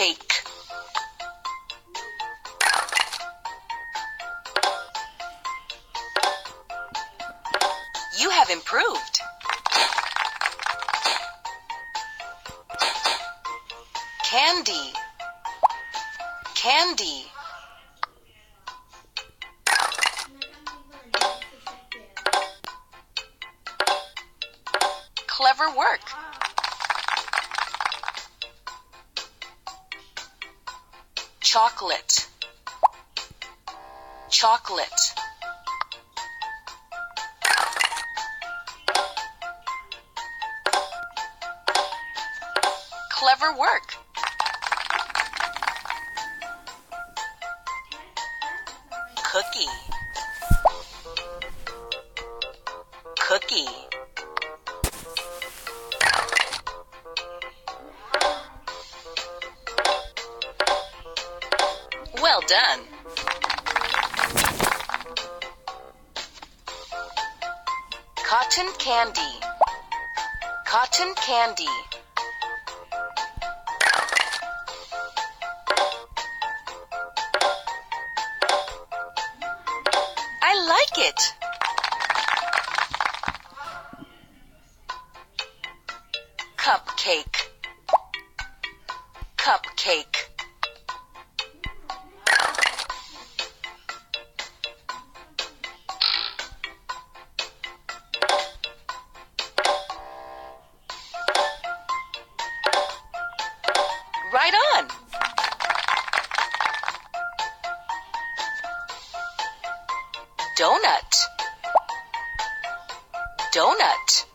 Cake. You have improved. Candy. Candy. Clever work. Chocolate. Chocolate. Clever work. Cookie. Cookie. Well done. Cotton candy. Cotton candy. I like it. Cupcake. Cupcake. Right on. Donut. Donut.